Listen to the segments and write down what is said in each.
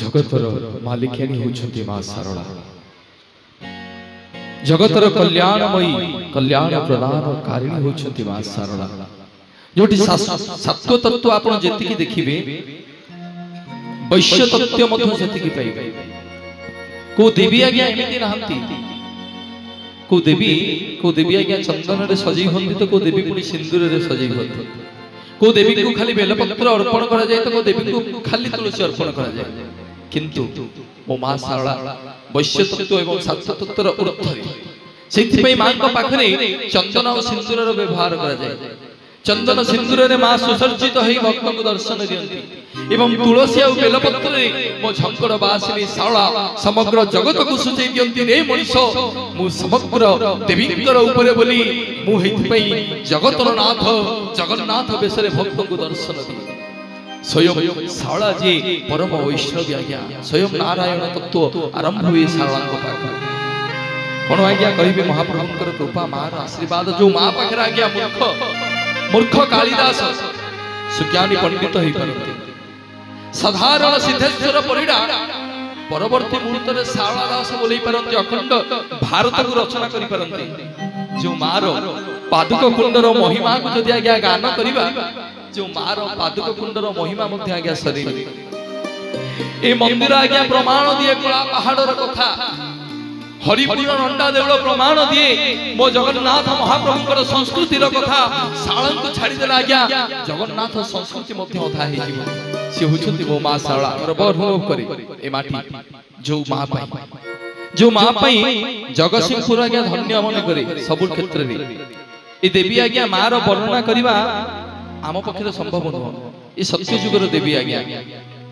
जगतर मालिकाणी होती माँ सारला जगतर कल्याणमयी कल्याण प्रदान कारिणी होती माँ सारला जो सत्व तत्व आप जी देखिए वैश्य तत्व पाइबे को देवी आज्ञा एमती नहांती को देवी आज्ञा चंदन रे सजई होती तो को देवी पुणी सिंदूर रे सजई होती को देवी को खाली बेलपत्र अर्पण करा जाए तो को देवी को खाली तुलसी अर्पण करा जाए किंतु मो माँ सारला वैश्य तत्व एवं सत्व तत्वर ऊर्ध्वे से माँ पाखरे चंदन और सिंदूर व्यवहार करा जाए चंदन सिंदूर रे माँ सुसर्जित हो भक्त को दर्शन दियंती एवं तुलसी और बेलपत्र मो झंकर बासिनी सारला समग्र जगत को सुचई दियंती रे मनीष मु समग्र देवींकर ऊपर बोली मु हेति पई जगतर नाथ जगन्नाथ बेसरे भक्त को दर्शन दिए स्वयं सारला जी परम वैष्णव आज्ञा स्वयं नारायण तत्व आरंभ हुए सारला को पाख कोन आज्ञा कहिबे महाप्रभुंकर कृपा मार आशीर्वाद जो मां पाखरे आज्ञा मूर्ख कालिदास सुज्ञानी पंडित होई परते साधारण सिद्धेश्वर परिडा परवर्ती मुहूर्त रे सारला दास बोली परंती अखंड भारत को रचना करि परंती जो मार पादुक कुंडर महिमा को जदि आज्ञा गान करिबा जो मार पादुक कुंडर महिमा मध्य आज्ञा सरी ए मंदिर आज्ञा प्रमाण दिए कला पहाड़र कथा हरिपुर नंदा देवल प्रमाण दिए मो जगन्नाथ महाप्रभुंकर संस्कृतिर कथा सारला को छाड़ी देला आज्ञा जगन्नाथ संस्कृति मध्य अधा हे जीव से होचंती मो मां सारला गर्व अनुभव करे ए माटी जो मां पई जगतसिंहपुर आज्ञा धन्य मन करे सब क्षेत्र रे ए देवी आज्ञा मां रो वर्णना करबा आम पक्षे संभव नुह ए सत्य जुगर देवी आज्ञा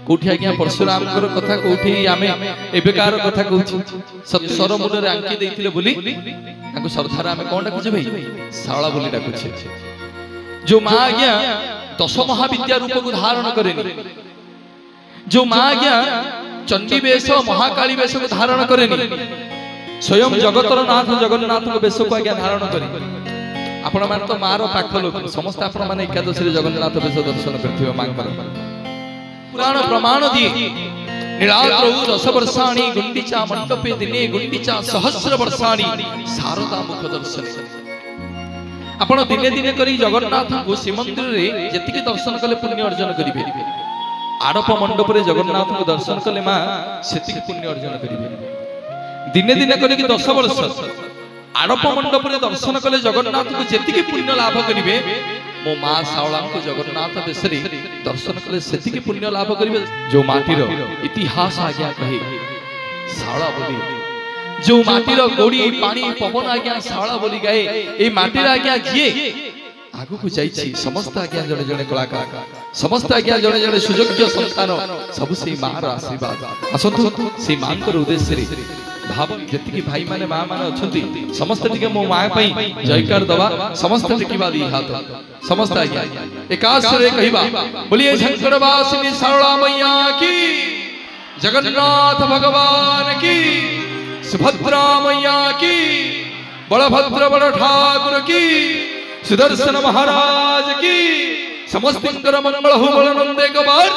कोठी आज्ञा परशुराम कथा कोठी आमे एबेकार कथा कहूची सत्य सर मुंडरे आंकी देथिले बोली ताको श्रद्धार आमे कोन डाकुचे भाई सारला बोली डाकुचे जो मां आज्ञा 10 महाविद्या रूप को धारण करेनी जो मां आज्ञा चंडी वेश महाकाली वेश को धारण करेनी स्वयं जगतर नाथ जगन्नाथ को वेश को आज्ञा धारण करे आपण मान तो मार पाख लोक समस्त आपण माने एकादशी रे जगन्नाथ वेश दर्शन करथिबे मां कर पुराण प्रमाण दिए नीलाद्रौ 10 वर्षाणि गुंडीचा मंडपे दिने गुंडीचा सहस्र वर्षाणि शारदा मुख दर्शन आपण दिने दिने करी जगन्नाथ को श्रीमंदिर रे जतिके दर्शन कले पुण्य अर्जन करिवे आड़प मंडप रे जगन्नाथ को दर्शन कले मां सेतिके पुण्य अर्जन करिवे दिने दिने करी 10 वर्ष आड़प मंडप रे दर्शन कले जगन्नाथ को जतिके पुण्य लाभ करिवे मो मां सारला को जगन्नाथ बेसरे दर्शन कले सेतिके पुण्य लाभ करिवे जो माटीर इतिहास आज्ञा कहे सारला बोली जो माटीर गोड़ी पानी पवन आज्ञा सारला बोली गाए ए माटीर आज्ञा जिए आगु को जाईछि समस्त आज्ञा जने जने कलाकार समस्त आज्ञा जने जने सुयोग्य संतान सब से मार आशीर्वाद असंतु से मांकर उद्देश्य रे भाव जति भाई माने मां माने अछंती समस्त टिके मो मां पई जयकार दवा समस्त टिकिबा दी हाथ समस्त आज्ञा एकाश रे कहिबा बोलिए शंकर वासिनी सारला मैया की जगन्नाथ भगवान की सुभद्रा मैया की बलभद्र बड़ ठाकुर की सुदर्शन महाराज की समस्त मंगल हो बल नंदे कबार